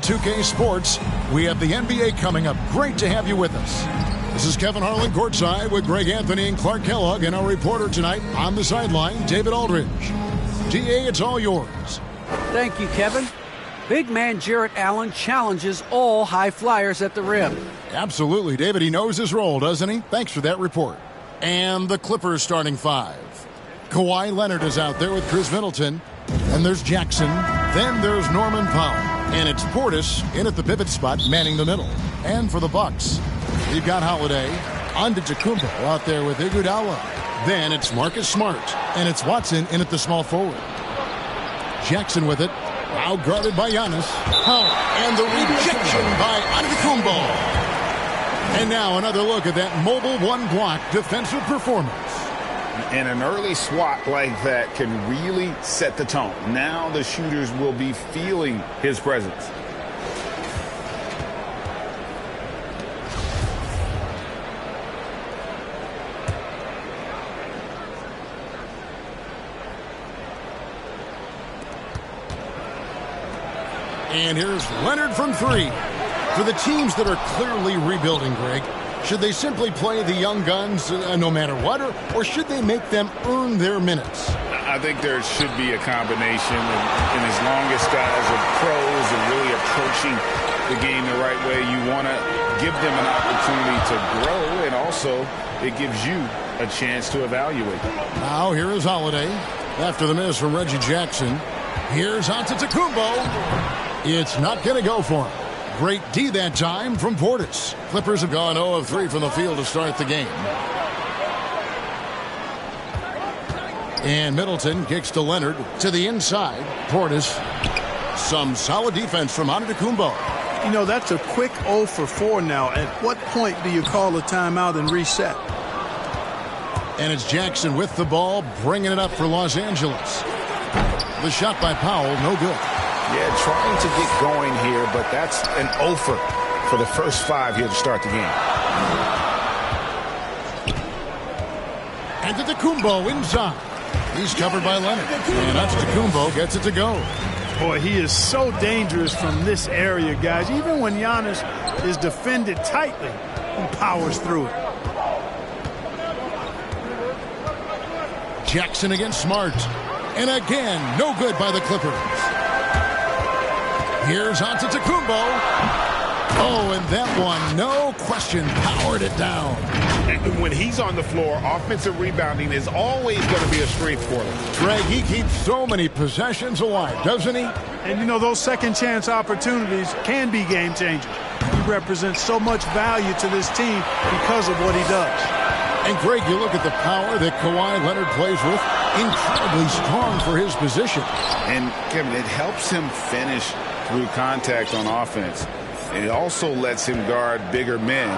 2K Sports. We have the NBA coming up. Great to have you with us. This is Kevin Harlan courtside with Greg Anthony and Clark Kellogg, and our reporter tonight on the sideline, David Aldridge. GA, it's all yours. Thank you, Kevin. Big man Jarrett Allen challenges all high flyers at the rim. Absolutely, David. He knows his role, doesn't he? Thanks for that report. And the Clippers starting five. Kawhi Leonard is out there with Chris Middleton. And there's Jackson. Then there's Norman Powell. And it's Portis in at the pivot spot, manning the middle. And for the Bucks, we've got Holiday. Antetokounmpo out there with Iguodala. Then it's Marcus Smart. And it's Watson in at the small forward. Jackson with it. Now guarded by Giannis. And the rejection by Antetokounmpo. And now another look at that mobile one-block defensive performance. And an early swat like that can really set the tone. Now the shooters will be feeling his presence. And here's Leonard from three. For the teams that are clearly rebuilding, Greg, should they simply play the young guns no matter what, or should they make them earn their minutes? I think there should be a combination. And as long as guys are pros and really approaching the game the right way, you want to give them an opportunity to grow, and also it gives you a chance to evaluate them. Now here is Holiday. After the miss from Reggie Jackson, here's Antetokounmpo. It's not going to go for him. Great D that time from Portis. Clippers have gone 0 of 3 from the field to start the game. And Middleton kicks to Leonard to the inside. Portis. Some solid defense from Antetokounmpo. You know, that's a quick 0 for 4 now. At what point do you call a timeout and reset? And it's Jackson with the ball, bringing it up for Los Angeles. The shot by Powell, no good. Yeah, trying to get going here, but that's an offer for the first 5 here to start the game. And Antetokounmpo inside. He's covered by Leonard. And Antetokounmpo gets it to go. Boy, he is so dangerous from this area, guys. Even when Giannis is defended tightly, he powers through it. Jackson against Smart. And again, no good by the Clippers. Here's Antetokounmpo. Oh, and that one, no question, powered it down. And when he's on the floor, offensive rebounding is always going to be a strength for him. Greg, he keeps so many possessions alive, doesn't he? And, you know, those second-chance opportunities can be game-changers. He represents so much value to this team because of what he does. And, Greg, you look at the power that Kawhi Leonard plays with, incredibly strong for his position. And, Kevin, it helps him finish through contact on offense. It also lets him guard bigger men.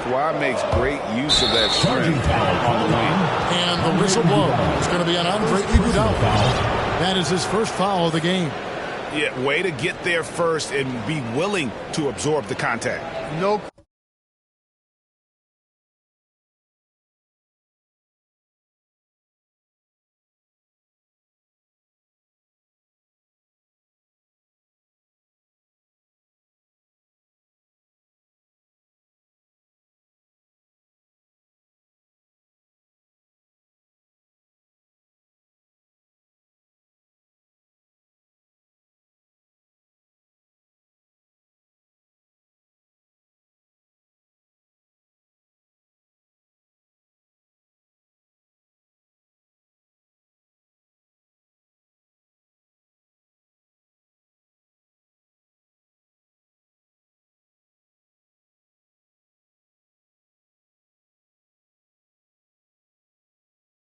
Kawhi makes great use of that strength on the wing. And the whistle blows. It's going to be an Andre Iguodala. That is his first foul of the game. Yeah, way to get there first and be willing to absorb the contact. No.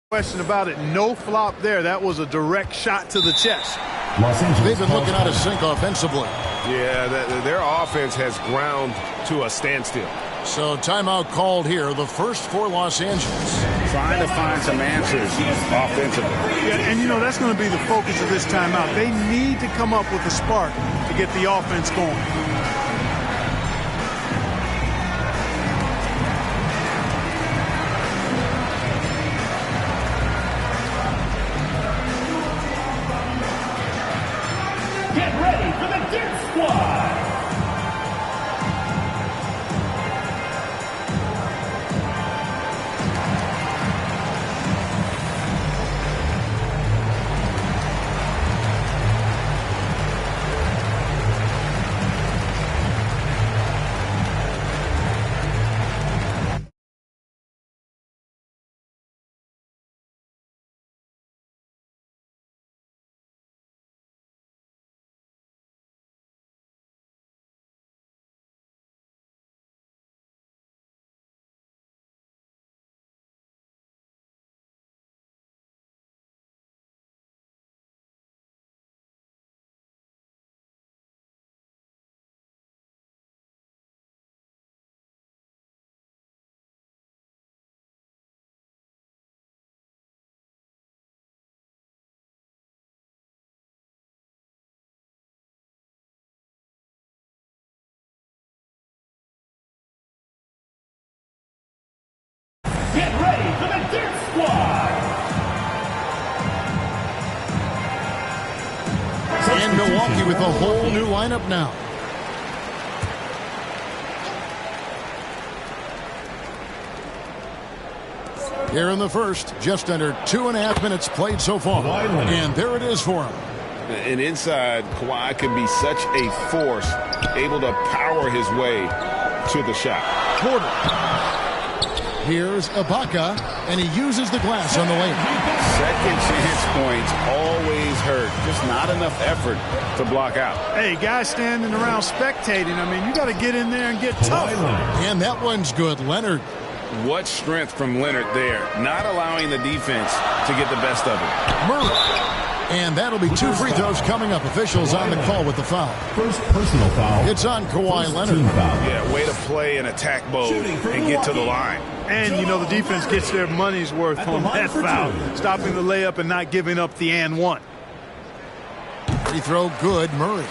Question about it. No flop there. That was a direct shot to the chest. They've been looking out of sync offensively. Yeah, their offense has ground to a standstill. So timeout called here, the first for Los Angeles. Trying to find some answers offensively. Yeah, and, you know, that's going to be the focus of this timeout. They need to come up with a spark to get the offense going. Get ready for the Dirt Squad. with a whole new lineup now. Here in the first, just under 2.5 minutes played so far. And there it is for him. And inside, Kawhi can be such a force, able to power his way to the shot. Porter. Here's Ibaka, and he uses the glass on the layup. Second chance points always hurt. Just not enough effort to block out. Hey, guys standing around spectating. I mean, you got to get in there and get tough. And that one's good. Leonard. What strength from Leonard there, not allowing the defense to get the best of it. Murray. And that'll be 2 free throws coming up. Officials on the call with the foul. First personal foul. It's on Kawhi Leonard. Yeah, way to play in attack mode and get to the line. And, you know, the defense gets their money's worth on that foul. Stopping the layup and not giving up the and one. Free throw good, Murray.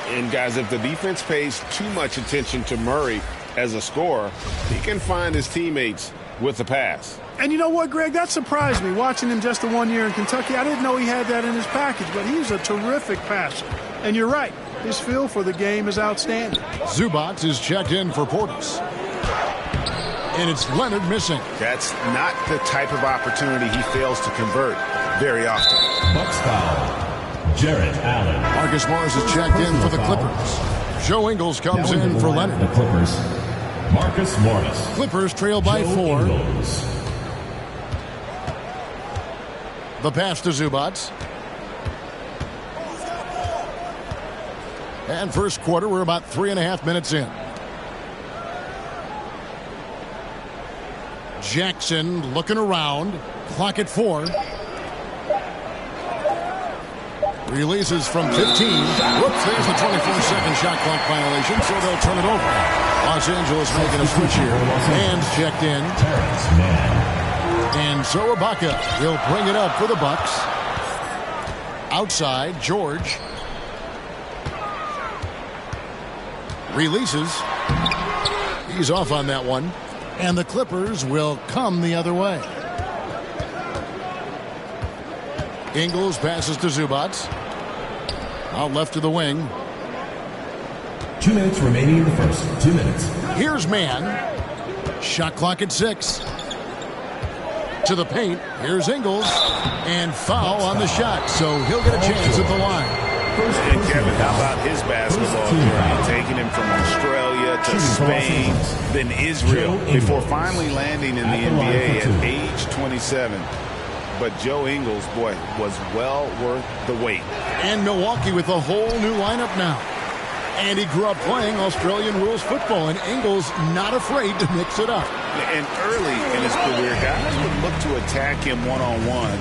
And, guys, if the defense pays too much attention to Murray as a scorer, he can find his teammates with the pass. And you know what, Greg? That surprised me. Watching him just the 1 year in Kentucky, I didn't know he had that in his package, but he's a terrific passer. And you're right. His feel for the game is outstanding. Zubac is checked in for Portis. And it's Leonard missing. That's not the type of opportunity he fails to convert very often. Bucks foul. Jarrett Allen. Marcus Morris is checked in for the Clippers. Joe Ingles comes in for Leonard. The Clippers. Marcus Morris. Clippers trail by 4. Ingles. The pass to Zubac. And first quarter, we're about 3.5 minutes in. Jackson looking around. Clock at 4. Releases from 15. Whoops, there's the 24-second shot clock violation, so they'll turn it over. Los Angeles making a switch here. And checked in. And so Ibaka will bring it up for the Bucks. Outside, George. Releases. He's off on that one. And the Clippers will come the other way. Ingles passes to Zubac. Out left to the wing. 2 minutes remaining in the first. 2 minutes. Here's Mann. Shot clock at 6. To the paint. Here's Ingles. And foul on the shot. So he'll get a chance at the line. And Kevin, how about his basketball journey? Taking him from Australia to Spain, then Israel, before finally landing in the NBA at age 27. But Joe Ingles, boy, was well worth the wait. And Milwaukee with a whole new lineup now. And he grew up playing Australian rules football, and Ingles not afraid to mix it up. And early in his career, guys would look to attack him one-on-one,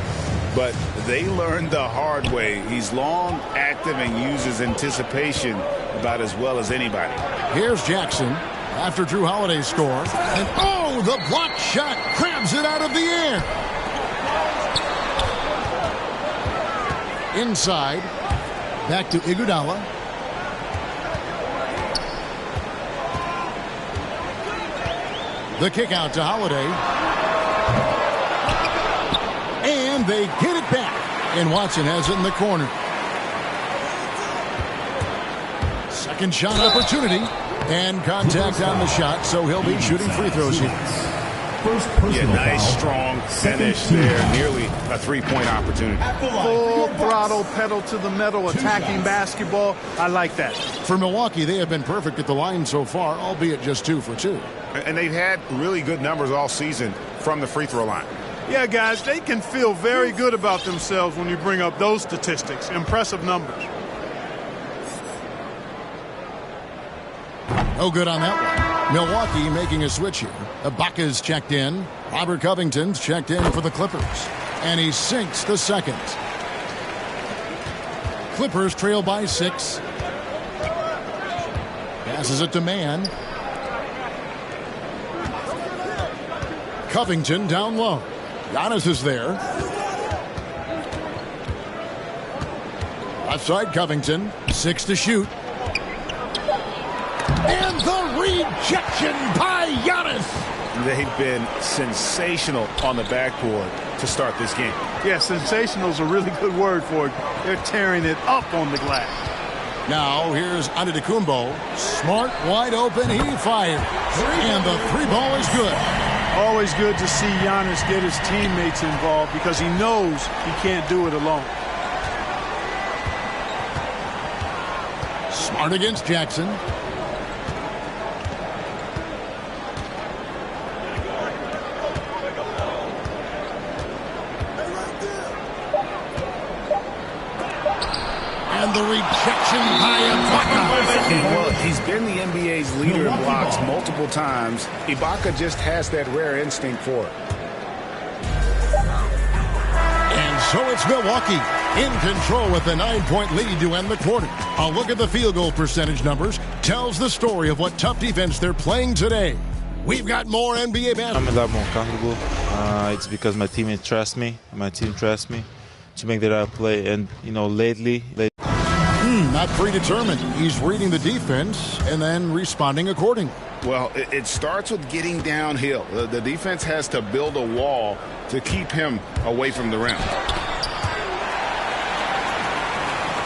but they learned the hard way. He's long, active, and uses anticipation about as well as anybody. Here's Jackson after Drew Holiday's score. And, oh, the block shot grabs it out of the air. Inside, back to Iguodala. The kick out to Holiday. And they get it back. And Watson has it in the corner. Second shot opportunity. And contact on the shot, so he'll be shooting free throws here. Yeah, nice, strong finish there. Nearly a three-point opportunity. Full throttle, pedal to the metal, attacking basketball. I like that. For Milwaukee, they have been perfect at the line so far, albeit just 2 for 2. And they've had really good numbers all season from the free throw line. Yeah, guys, they can feel very good about themselves when you bring up those statistics. Impressive numbers. No good on that one. Milwaukee making a switch here. Ibaka's checked in. Robert Covington's checked in for the Clippers. And he sinks the second. Clippers trail by 6. Passes it to Mann. Covington down low. Giannis is there. Outside Covington. 6 to shoot. And the rejection by Giannis. They've been sensational on the backboard to start this game. Yeah, sensational is a really good word for it. They're tearing it up on the glass. Now here's Antetokounmpo. Smart, wide open, he fires. And the three ball is good. Always good to see Giannis get his teammates involved because he knows he can't do it alone. Smart against Jackson. And the rejection by Ibaka. Look, he's been the NBA's leader in blocks multiple times. Ibaka just has that rare instinct for it. And so it's Milwaukee in control with a 9-point lead to end the quarter. A look at the field goal percentage numbers tells the story of what tough defense they're playing today. We've got more NBA basketball. I'm a lot more comfortable. It's because my teammates trust me. My team trusts me to make the right play. And, you know, lately not predetermined. He's reading the defense and then responding accordingly. Well, it starts with getting downhill. The defense has to build a wall to keep him away from the rim.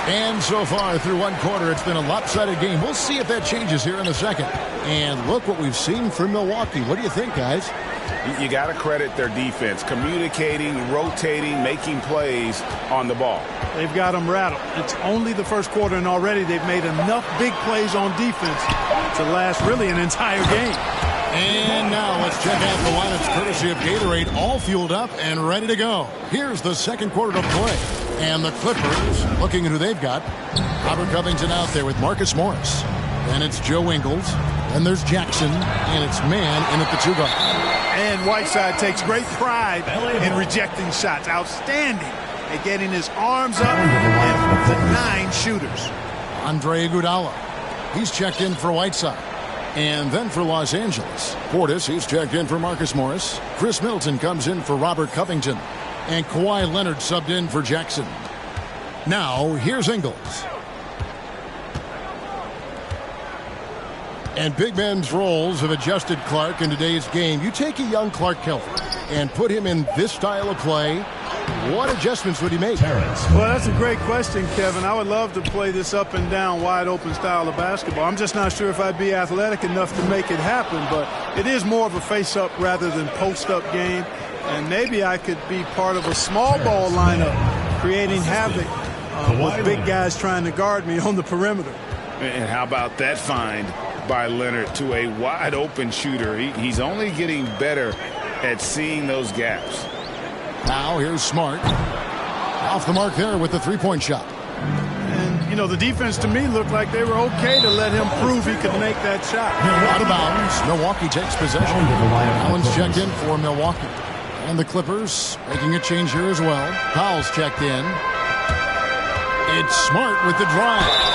And so far through one quarter, it's been a lopsided game. We'll see if that changes here in a second. And look what we've seen from Milwaukee. What do you think, guys? You got to credit their defense, communicating, rotating, making plays on the ball. They've got them rattled. It's only the first quarter, and already they've made enough big plays on defense to last really an entire game. And now let's check out the lineups courtesy of Gatorade, all fueled up and ready to go. Here's the second quarter to play. And the Clippers, looking at who they've got. Robert Covington out there with Marcus Morris. Then it's Joe Ingles. Then there's Jackson. And it's man in at the 2 guard. And Whiteside takes great pride in rejecting shots. Outstanding at getting his arms up and the 9 shooters. Andre Iguodala. He's checked in for Whiteside. And then for Los Angeles, Portis, he's checked in for Marcus Morris. Chris Middleton comes in for Robert Covington. And Kawhi Leonard subbed in for Jackson. Now, here's Ingles. And big men's roles have adjusted Clark in today's game. You take a young Clark Kelvin and put him in this style of play, what adjustments would he make? Well, that's a great question, Kevin. I would love to play this up and down, wide open style of basketball. I'm just not sure if I'd be athletic enough to make it happen, but it is more of a face-up rather than post-up game. And maybe I could be part of a small ball lineup, creating havoc with big guys trying to guard me on the perimeter. And how about that find by Leonard to a wide open shooter? He's only getting better at seeing those gaps. Now here's Smart. Off the mark there with the three-point shot. And, you know, the defense to me looked like they were okay to let him prove he could make that shot. Out of bounds. Milwaukee takes possession. Allen's checked in for Milwaukee. And the Clippers making a change here as well. Powell's checked in. It's Smart with the drive.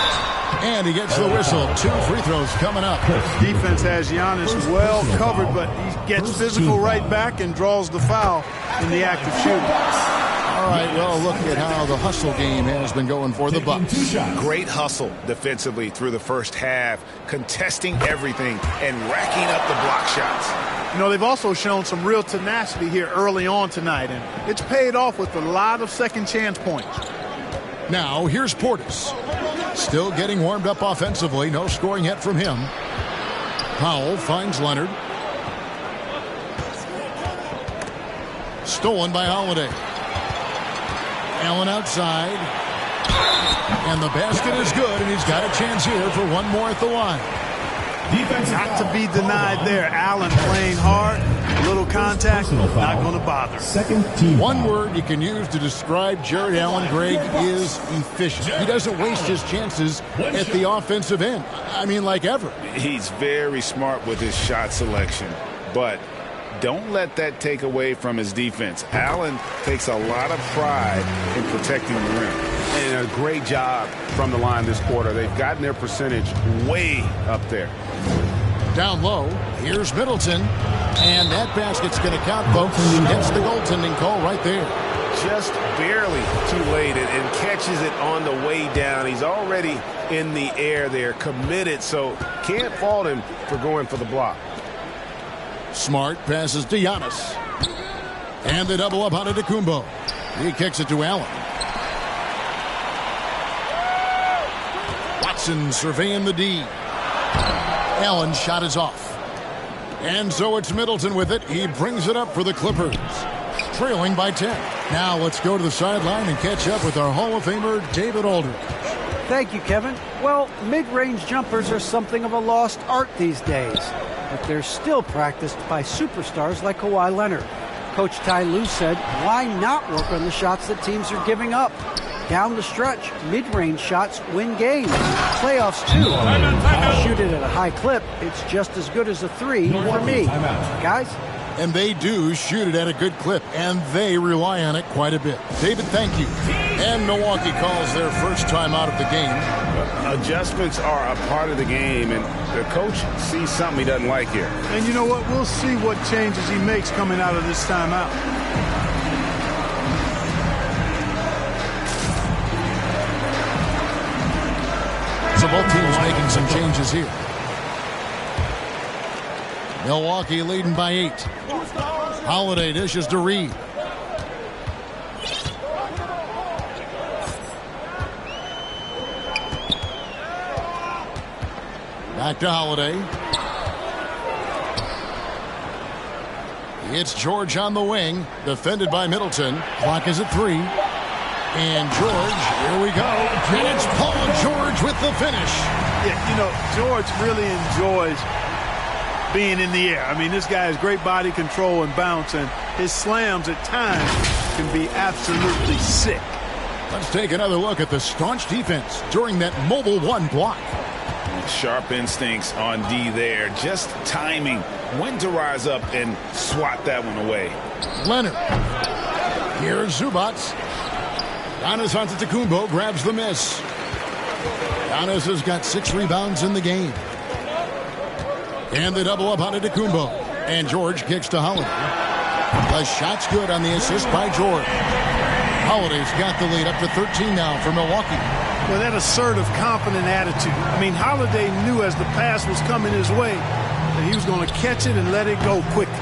And he gets the whistle. 2 free throws coming up. Defense has Giannis well covered, but he gets physical right back and draws the foul in the act of shooting. All right, well, look at how the hustle game has been going for the Bucks. Great hustle defensively through the first half, contesting everything and racking up the block shots. You know, they've also shown some real tenacity here early on tonight, and it's paid off with a lot of second chance points. Now, here's Portis. Still getting warmed up offensively. No scoring yet from him. Powell finds Leonard. Stolen by Holiday. Allen outside. And the basket is good, and he's got a chance here for one more at the line. Not to be denied there. Allen playing hard. Little contact, not going to bother. Second team. One word you can use to describe Jared Allen, Greg, is efficient. He doesn't waste his chances at the offensive end. I mean, like ever. He's very smart with his shot selection, but don't let that take away from his defense. Allen takes a lot of pride in protecting the rim. And a great job from the line this quarter. They've gotten their percentage way up there. Down low, here's Middleton. And that basket's going to count, folks. Gets the goaltending call right there. Just barely too late and catches it on the way down. He's already in the air there, committed, so can't fault him for going for the block. Smart passes to Giannis. And the double up on Antetokounmpo. He kicks it to Allen. Jackson surveying the D. Allen's shot is off. And so it's Middleton with it. He brings it up for the Clippers, trailing by 10. Now let's go to the sideline and catch up with our Hall of Famer, David Aldridge. Thank you, Kevin. Well, mid-range jumpers are something of a lost art these days, but they're still practiced by superstars like Kawhi Leonard. Coach Ty Lue said, why not work on the shots that teams are giving up? Down the stretch, mid-range shots win games. Playoffs, too. Shoot it at a high clip, it's just as good as a three for me. Guys? And they do shoot it at a good clip, and they rely on it quite a bit. David, thank you. And Milwaukee calls their first time out of the game. Adjustments are a part of the game, and the coach sees something he doesn't like here. And you know what? We'll see what changes he makes coming out of this timeout. So both teams making some changes here. Milwaukee leading by 8. Holiday dishes to Reed. Back to Holiday. It's George on the wing, defended by Middleton. Clock is at 3. And George, here we go. And it's Paul George with the finish. Yeah, you know, George really enjoys being in the air. I mean, this guy has great body control and bounce, and his slams at times can be absolutely sick. Let's take another look at the staunch defense during that mobile 1 block. Sharp instincts on D there. Just timing when to rise up and swat that one away. Leonard. Here's Zubac. Giannis Antetokounmpo grabs the miss. Giannis has got 6 rebounds in the game. And they double up on Antetokounmpo. And George kicks to Holiday. The shot's good on the assist by George. Holiday's got the lead up to 13 now for Milwaukee. Well, that assertive, confident attitude. I mean, Holiday knew as the pass was coming his way that he was going to catch it and let it go quickly.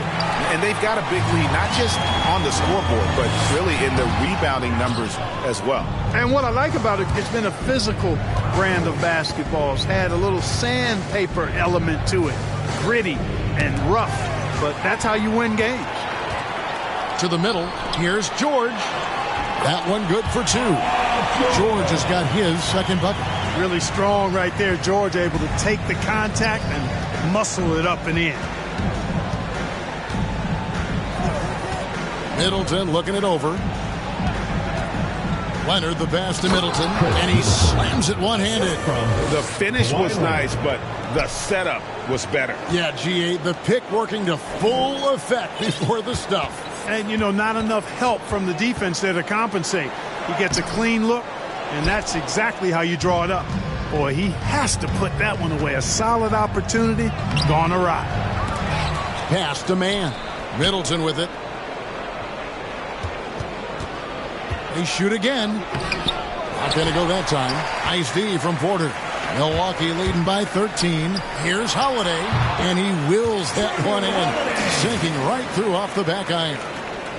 And they've got a big lead, not just on the scoreboard, but really in the rebounding numbers as well. And what I like about it, it's been a physical brand of basketball. It's had a little sandpaper element to it. Gritty and rough, but that's how you win games. To the middle, here's George. That one good for 2. George has got his second bucket. Really strong right there. George able to take the contact and muscle it up and in. Middleton looking it over. Leonard the pass to Middleton, and he slams it one-handed. The finish was nice, but the setup was better. Yeah, GA, the pick working to full effect before the stuff. And, you know, not enough help from the defense there to compensate. He gets a clean look, and that's exactly how you draw it up. Boy, he has to put that one away. A solid opportunity, gone awry. Pass to man. Middleton with it. They shoot again. Not going to go that time. Nice D from Porter. Milwaukee leading by 13. Here's Holiday, and he wills that one in, sinking right through off the back iron.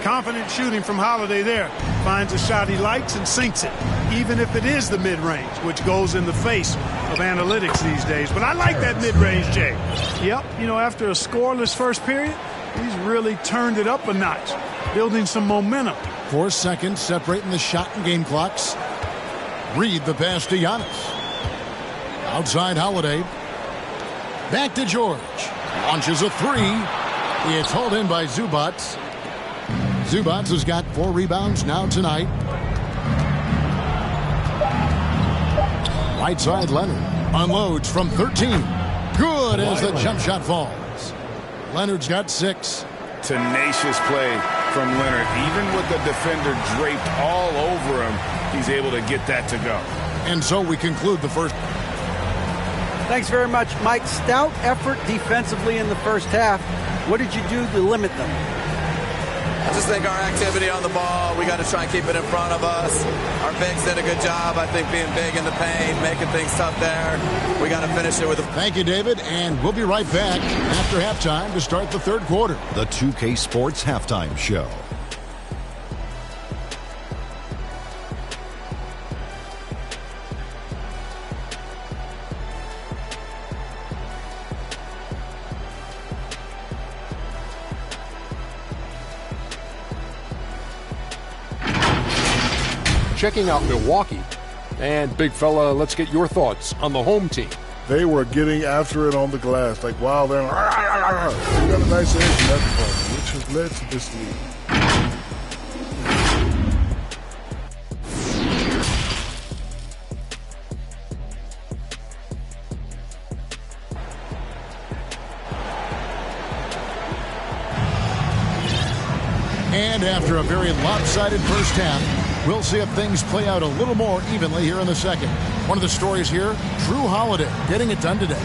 Confident shooting from Holiday there. Finds a shot he likes and sinks it, even if it is the mid-range, which goes in the face of analytics these days. But I like that mid-range, Jay. Yep, you know, after a scoreless first period, he's really turned it up a notch, building some momentum. 4 seconds separating the shot and game clocks. Reed the pass to Giannis. Outside Holiday. Back to George. Launches a 3. It's hauled in by Zubac. Zubac has got 4 rebounds now tonight. Right side Leonard. Unloads from 13. Good as the jump shot falls. Leonard's got 6. Tenacious play from Leonard. Even with the defender draped all over him, he's able to get that to go. And so we conclude the first. Thanks very much, Mike. Stout effort defensively in the first half. What did you do to limit them? I just think our activity on the ball, we got to try and keep it in front of us. Our bigs did a good job, I think, being big in the paint, making things tough there. We got to finish it with a... Thank you, David, and we'll be right back after halftime to start the third quarter. The 2K Sports Halftime Show. checking out Milwaukee. And big fella, let's get your thoughts on the home team. They were getting after it on the glass, like wow, they got a nice edge in that department, which has led to this lead. And after a very lopsided first half, we'll see if things play out a little more evenly here in the second. One of the stories here, Drew Holiday getting it done today.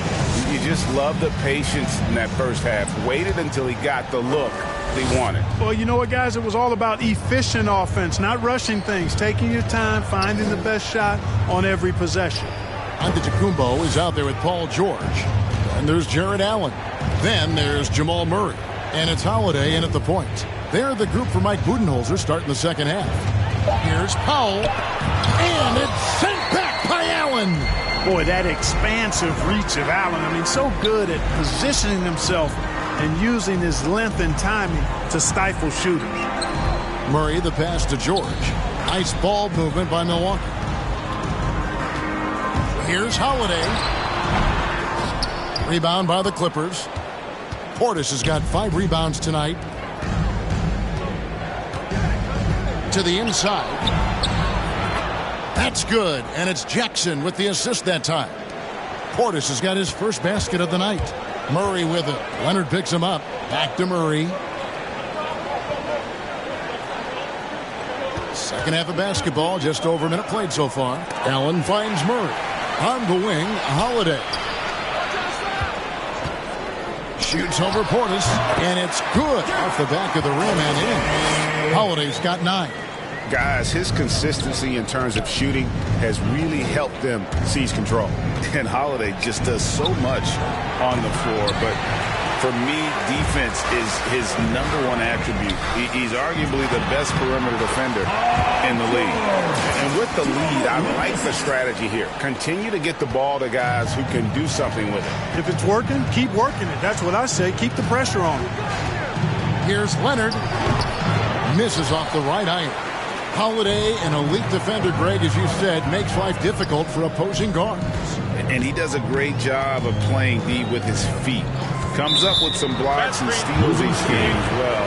You just love the patience in that first half. Waited until he got the look he wanted. Well, you know what, guys? It was all about efficient offense, not rushing things, taking your time, finding the best shot on every possession. Antetokounmpo is out there with Paul George. And there's Jared Allen. Then there's Jamal Murray. And it's Holiday in at the point. They're the group for Mike Budenholzer starting the second half. Here's Powell. And it's sent back by Allen. Boy, that expansive reach of Allen. I mean, so good at positioning himself and using his length and timing to stifle shooters. Murray, the pass to George. Nice ball movement by Milwaukee. Here's Holiday. Rebound by the Clippers. Portis has got 5 rebounds tonight. To the inside. That's good, and it's Jackson with the assist that time. Portis has got his first basket of the night. Murray with it. Leonard picks him up. Back to Murray. Second half of basketball, just over a minute played so far. Allen finds Murray. On the wing, Holiday. Shoots over Portis, and it's good off the back of the rim and in. Holiday's got 9. Guys, his consistency in terms of shooting has really helped them seize control. And Holiday just does so much on the floor. But for me, defense is his #1 attribute. He's arguably the best perimeter defender in the league. And with the lead, I like the strategy here. Continue to get the ball to guys who can do something with it. If it's working, keep working it. That's what I say. Keep the pressure on it. Here's Leonard. Misses off the right iron. Holiday, an elite defender, Greg, as you said, makes life difficult for opposing guards. And he does a great job of playing D with his feet. Comes up with some blocks and steals each game as well.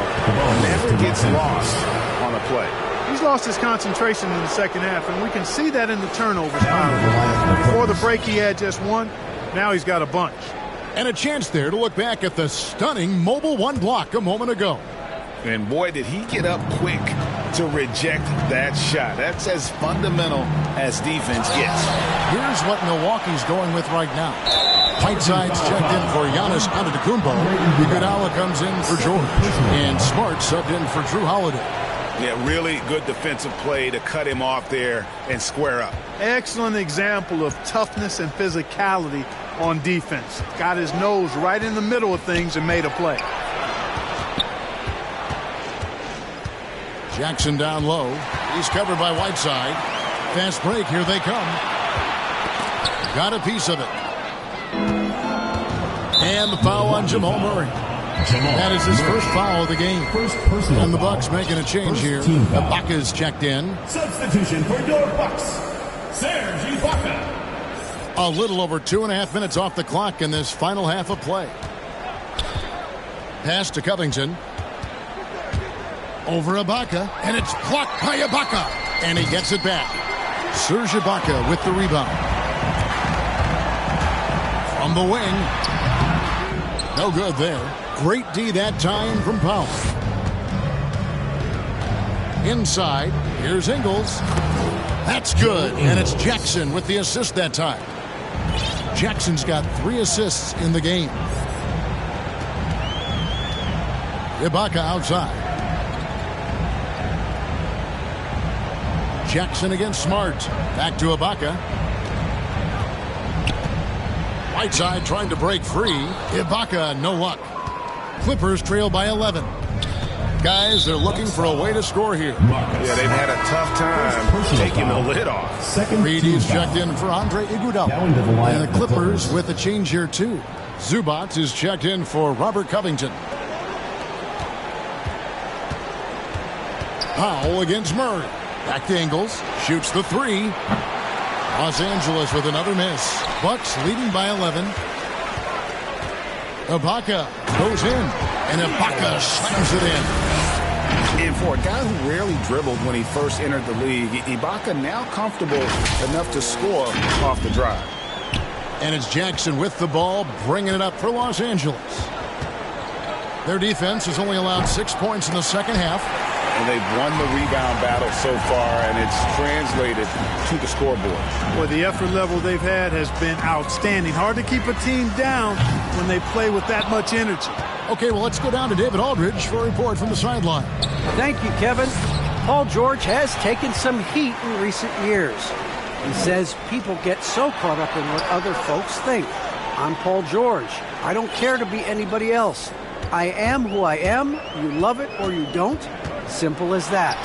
Never gets lost on a play. He's lost his concentration in the second half, and we can see that in the turnovers. Before the break, he had just 1. Now he's got a bunch. And a chance there to look back at the stunning mobile 1 block a moment ago. And boy, did he get up quick to reject that shot. That's as fundamental as defense gets. Here's what Milwaukee's going with right now. Whiteside's checked in for Giannis Antetokounmpo. Iguodala comes in for George. And Smart subbed in for Drew Holiday. Yeah, really good defensive play to cut him off there and square up. Excellent example of toughness and physicality on defense. Got his nose right in the middle of things and made a play. Jackson down low. He's covered by Whiteside. Fast break. Here they come. Got a piece of it. And the foul on Jamal Murray. That is his first foul of the game. And the Bucks making a change here. Ibaka's checked in. Substitution for your Bucks, Serge Ibaka. A little over 2.5 minutes off the clock in this final half of play. Pass to Covington. Over Ibaka, and it's blocked by Ibaka, and he gets it back. Serge Ibaka with the rebound. From the wing. No good there. Great D that time from Powell. Inside, here's Ingles. That's good, and it's Jackson with the assist that time. Jackson's got 3 assists in the game. Ibaka outside. Jackson against Smart. Back to Ibaka. Whiteside trying to break free. Ibaka, no luck. Clippers trail by 11. Guys, they're looking for a way to score here. Yeah, they've had a tough time taking the lid off. Reedy's checked in for Andre Iguodala. And the Clippers with a change here, too. Zubac is checked in for Robert Covington. Powell against Murray. Back to Ingles. Shoots the three. Los Angeles with another miss. Bucks leading by 11. Ibaka goes in, and Ibaka slams it in. And for a guy who rarely dribbled when he first entered the league, Ibaka now comfortable enough to score off the drive. And it's Jackson with the ball, bringing it up for Los Angeles. Their defense has only allowed 6 points in the second half. And they've won the rebound battle so far, and it's translated to the scoreboard. Well, the effort level they've had has been outstanding. Hard to keep a team down when they play with that much energy. Okay, well, let's go down to David Aldridge for a report from the sideline. Thank you, Kevin. Paul George has taken some heat in recent years. He says people get so caught up in what other folks think. I'm Paul George. I don't care to be anybody else. I am who I am. You love it or you don't. Simple as that.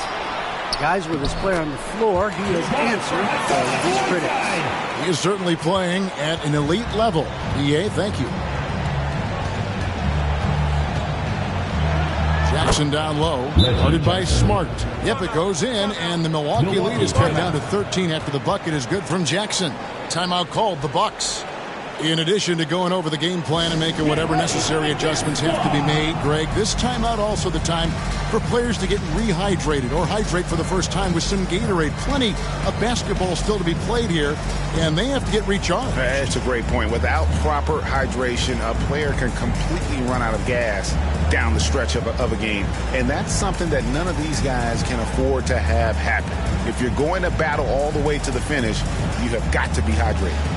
Guys, with his player on the floor, he has answered all of his critics. He is certainly playing at an elite level. EA, thank you. Jackson down low, guarded by Smart. Yep, it goes in, and the Milwaukee lead is cut down to 13 after the bucket is good from Jackson. Timeout called, the Bucks. In addition to going over the game plan and making whatever necessary adjustments have to be made, Greg, this timeout also the time for players to get rehydrated or hydrate for the first time with some Gatorade. Plenty of basketball still to be played here, and they have to get recharged. That's a great point. Without proper hydration, a player can completely run out of gas down the stretch of a game. And that's something that none of these guys can afford to have happen. If you're going to battle all the way to the finish, you have got to be hydrated.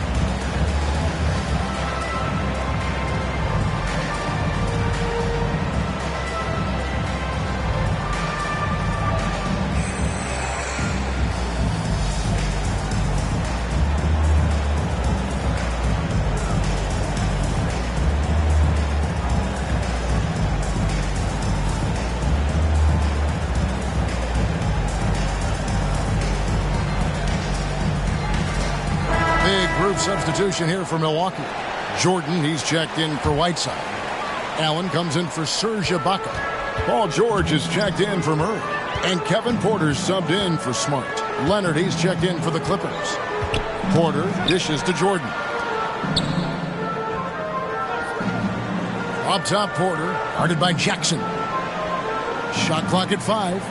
Substitution here for Milwaukee. Jordan, he's checked in for Whiteside. Allen comes in for Serge Ibaka. Paul George is checked in for Murray. And Kevin Porter's subbed in for Smart. Leonard, he's checked in for the Clippers. Porter dishes to Jordan. Up top, Porter, guarded by Jackson. Shot clock at 5.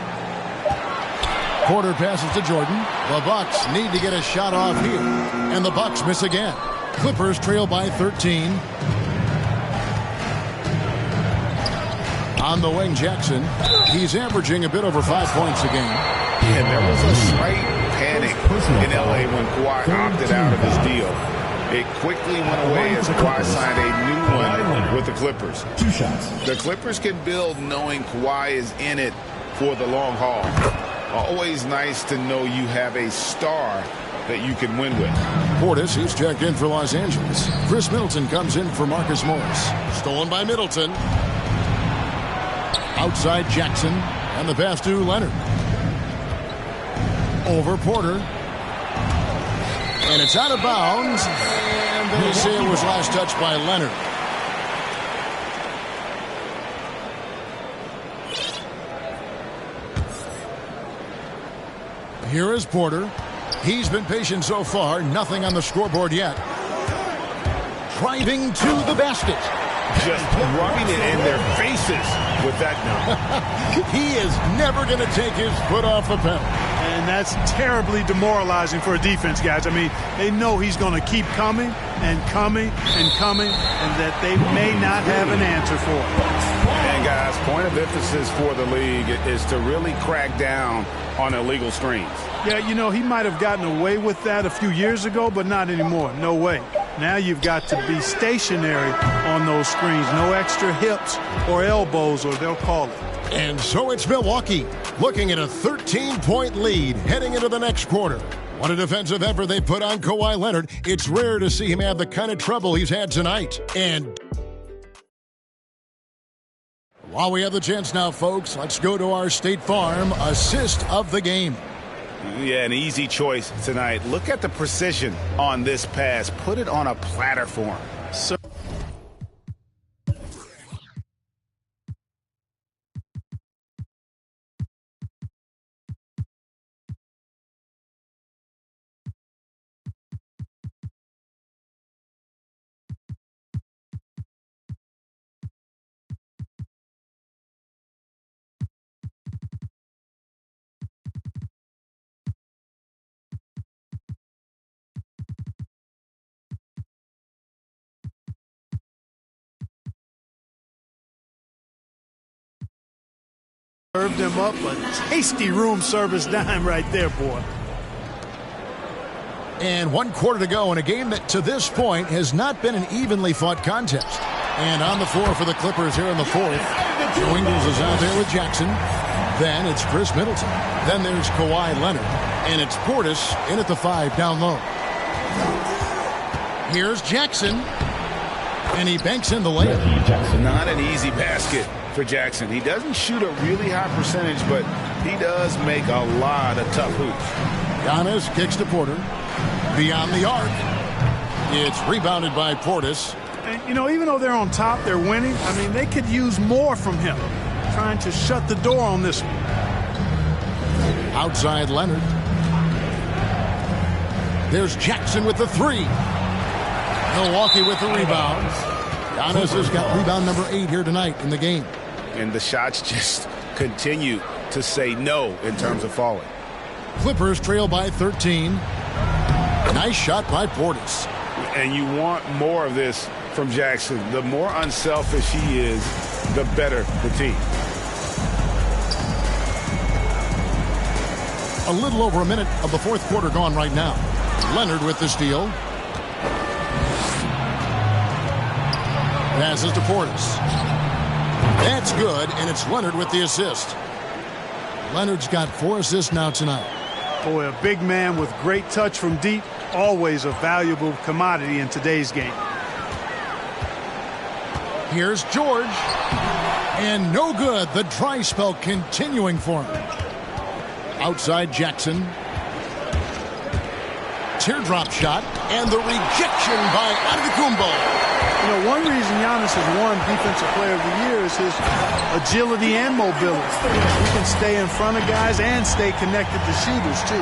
Porter passes to Jordan. The Bucks need to get a shot off here. And the Bucks miss again. Clippers trail by 13. On the wing, Jackson. He's averaging a bit over 5 points a game. And there was a slight panic in L.A. when Kawhi opted out of his deal. It quickly went away as Kawhi signed a new one with the Clippers. 2 shots. The Clippers can build knowing Kawhi is in it for the long haul. Always nice to know you have a star that you can win with. Portis, he's checked in for Los Angeles. Chris Middleton comes in for Marcus Morris. Stolen by Middleton. Outside Jackson. And the pass to Leonard. Over Porter. And it's out of bounds. And they say it was last touched by Leonard. Here is Porter. He's been patient so far. Nothing on the scoreboard yet. Driving to the basket. Just rubbing it in their faces with that number. He is never going to take his foot off the pedal. And that's terribly demoralizing for a defense, guys. I mean, they know he's going to keep coming and coming and coming, and that they may not have an answer for it. And, guys, point of emphasis for the league is to really crack down on illegal screens. Yeah, you know, he might have gotten away with that a few years ago, but not anymore. No way. Now you've got to be stationary on those screens. No extra hips or elbows, or they'll call it. And so it's Milwaukee looking at a 13-point lead heading into the next quarter. What a defensive effort they put on Kawhi Leonard. It's rare to see him have the kind of trouble he's had tonight. And while we have the chance now, folks, let's go to our State Farm assist of the game. Yeah, an easy choice tonight. Look at the precision on this pass. Put it on a platter for him. Served him up a tasty room service dime right there, boy. And 1 quarter to go in a game that to this point has not been an evenly fought contest. And on the floor for the Clippers here in the fourth, Joe Ingles is out there with Jackson. Then it's Chris Middleton. Then there's Kawhi Leonard. And it's Portis in at the 5 down low. Here's Jackson. And he banks in the layup. Not an easy basket for Jackson. He doesn't shoot a really high percentage, but he does make a lot of tough hoops. Giannis kicks to Porter. Beyond the arc. It's rebounded by Portis. And, you know, even though they're on top, they're winning. I mean, they could use more from him. Trying to shut the door on this one. Outside Leonard. There's Jackson with the 3. Milwaukee with the rebound. Giannis has got rebound number 8 here tonight in the game. And the shots just continue to say no in terms of falling. Clippers trail by 13. Nice shot by Portis. And you want more of this from Jackson. The more unselfish he is, the better the team. A little over a minute of the fourth quarter gone right now. Leonard with the steal. Passes to Portis. That's good, and it's Leonard with the assist. Leonard's got 4 assists now tonight. Boy, a big man with great touch from deep, always a valuable commodity in today's game. Here's George. And no good. The dry spell continuing for him. Outside Jackson. Teardrop shot. And the rejection by Antetokounmpo. You know, one reason Giannis has won Defensive Player of the Year is his agility and mobility. He can stay in front of guys and stay connected to shooters, too.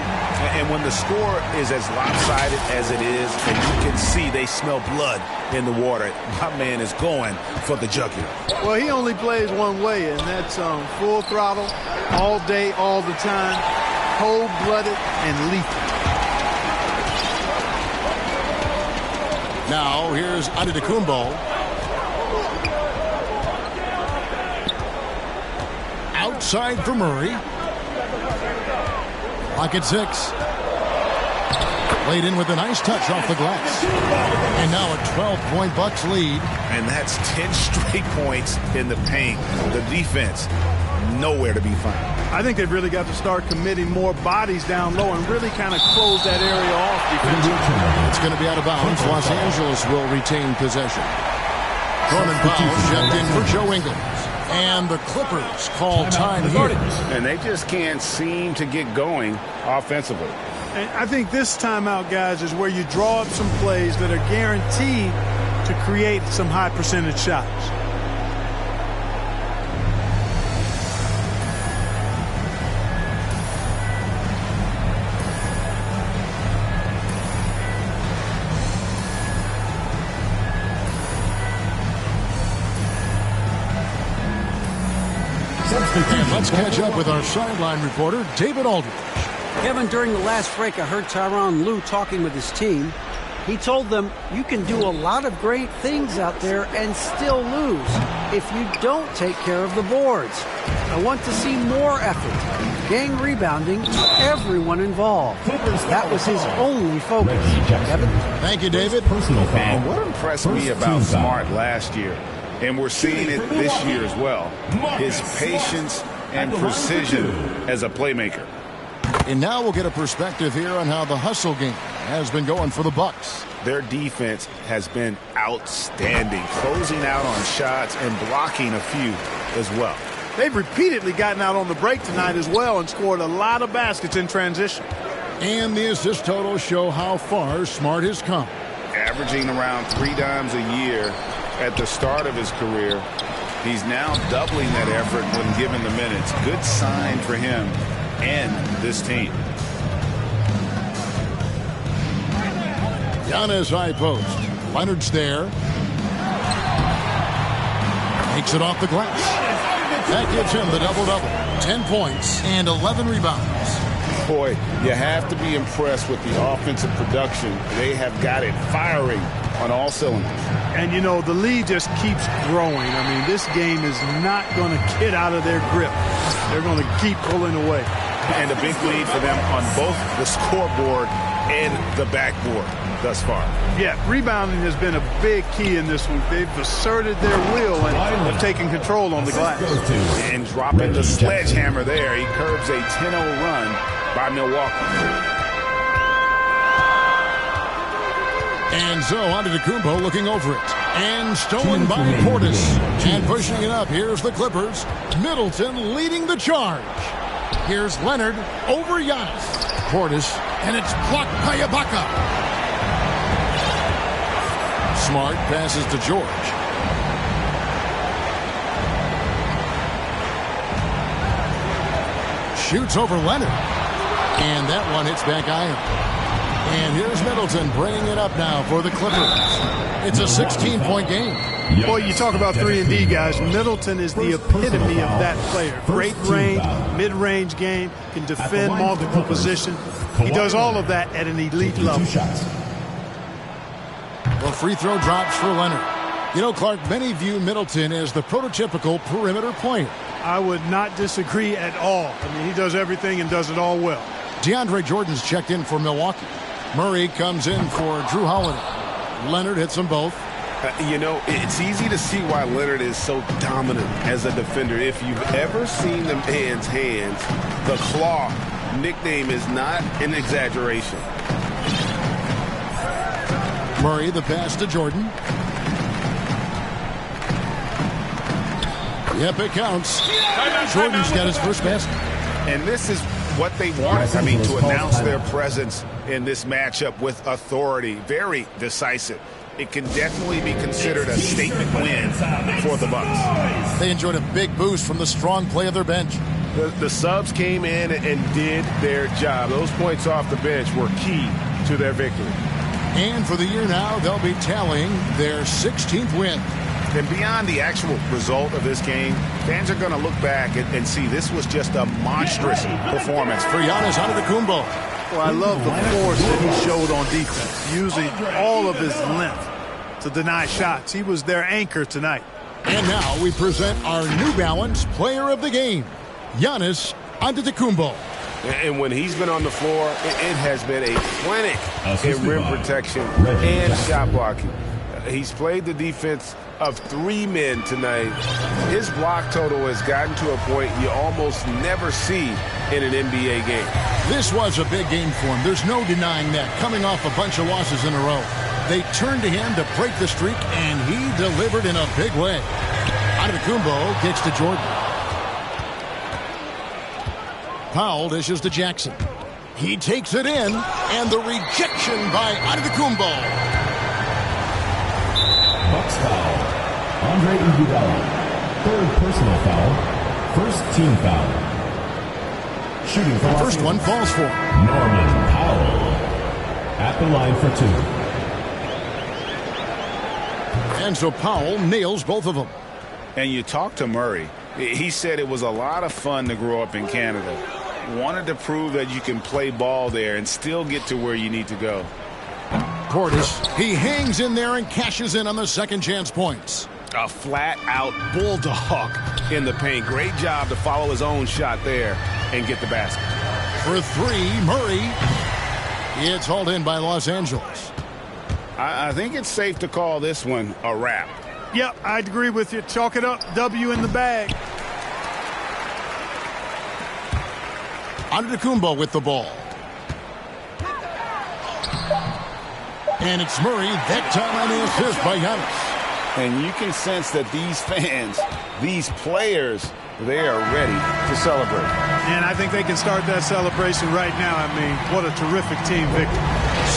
And when the score is as lopsided as it is, and you can see they smell blood in the water, my man is going for the jugular. Well, he only plays one way, and that's full throttle, all day, all the time, cold-blooded and lethal. Now, here's Antetokounmpo. Outside for Murray. Pocket 6. Laid in with a nice touch off the glass. And now a 12-point Bucks lead. And that's 10 straight points in the paint. The defense, nowhere to be found. I think they've really got to start committing more bodies down low and really kind of close that area off defensively. It's going to be out of bounds. Los Angeles will retain possession. Norman Powell checked in for Joe Ingles. And the Clippers call time here. And they just can't seem to get going offensively. And I think this timeout, guys, is where you draw up some plays that are guaranteed to create some high percentage shots. And let's catch up with our sideline reporter, David Aldridge. Kevin, during the last break, I heard Tyronn Lue talking with his team. He told them, you can do a lot of great things out there and still lose if you don't take care of the boards. I want to see more effort, gang rebounding, everyone involved. That was his only focus. Kevin? Thank you, David. And what impressed me about Smart last year, and we're seeing it this year as well, his patience and precision as a playmaker. And now we'll get a perspective here on how the hustle game has been going for the Bucks. Their defense has been outstanding, closing out on shots and blocking a few as well. They've repeatedly gotten out on the break tonight as well and scored a lot of baskets in transition. And the assist totals show how far Smart has come. Averaging around 3 dimes a year at the start of his career. He's now doubling that effort when given the minutes. Good sign for him and this team. Giannis high post. Leonard's there. Takes it off the glass. That gives him the double-double. 10 points and 11 rebounds. Boy, you have to be impressed with the offensive production. They have got it firing on all cylinders. And, you know, the lead just keeps growing. I mean, this game is not going to get out of their grip. They're going to keep pulling away. And a big lead for them on both the scoreboard and the backboard thus far. Yeah, rebounding has been a big key in this one. They've asserted their will and have taken control on the glass. And dropping the sledgehammer there, he curbs a 10-0 run by Milwaukee. And so Antetokounmpo looking over it. And stolen by Portis. And pushing it up. Here's the Clippers. Middleton leading the charge. Here's Leonard over Giannis. Portis. And it's blocked by Ibaka. Smart passes to George. Shoots over Leonard. And that one hits back iron. And here's Middleton bringing it up now for the Clippers. It's a 16-point game. Boy, you talk about 3-and-D guys. Middleton is the epitome of that player. Great range, mid-range game, can defend multiple positions. He does all of that at an elite level. Well, free throw drops for Leonard. You know, Clark, many view Middleton as the prototypical perimeter player. I would not disagree at all. I mean, he does everything and does it all well. DeAndre Jordan's checked in for Milwaukee. Murray comes in for Drew Holiday. Leonard hits them both. You know, it's easy to see why Leonard is so dominant as a defender. If you've ever seen the man's hands, the claw nickname is not an exaggeration. Murray, the pass to Jordan. Yep, it counts. Jordan's got his first basket. And this is what they wanted. I mean, to announce their presence in this matchup with authority. Very decisive. It can definitely be considered a statement win for the Bucks. They enjoyed a big boost from the strong play of their bench. The subs came in and did their job. Those points off the bench were key to their victory. And for the year now, they'll be tallying their 16th win. And beyond the actual result of this game, fans are going to look back and see this was just a monstrous performance for Giannis Antetokounmpo. Well, I love the force that he showed on defense, using all of his length to deny shots. He was their anchor tonight. And now we present our New Balance Player of the Game, Giannis Antetokounmpo. And when he's been on the floor, it has been a clinic in rim protection and shot blocking. He's played the defense of 3 men tonight. His block total has gotten to a point you almost never see in an NBA game. This was a big game for him. There's no denying that. Coming off a bunch of losses in a row. They turned to him to break the streak, and he delivered in a big way. Antetokounmpo kicks to Jordan. Powell dishes to Jackson. He takes it in, and the rejection by Antetokounmpo. Bucks foul. Andre Iguodala. 3rd personal foul. 1st team foul. Shooting for first one falls for Norman Powell. At the line for 2. And so Powell nails both of them. And you talk to Murray. He said it was a lot of fun to grow up in Canada. Wanted to prove that you can play ball there and still get to where you need to go. Portis, he hangs in there and cashes in on the second chance points. A flat-out bulldog in the paint. Great job to follow his own shot there and get the basket. For 3, Murray. It's hauled in by Los Angeles. I think it's safe to call this one a wrap. Yep, I'd agree with you. Chalk it up. W in the bag. Antetokounmpo with the ball. And it's Murray, that time on the assist by Giannis. And you can sense that these fans, these players, they are ready to celebrate. And I think they can start that celebration right now. I mean, what a terrific team victory.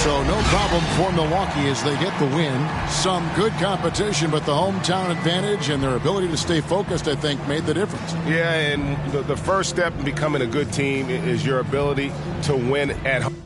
So no problem for Milwaukee as they get the win. Some good competition, but the hometown advantage and their ability to stay focused, I think, made the difference. Yeah, and the first step in becoming a good team is your ability to win at home.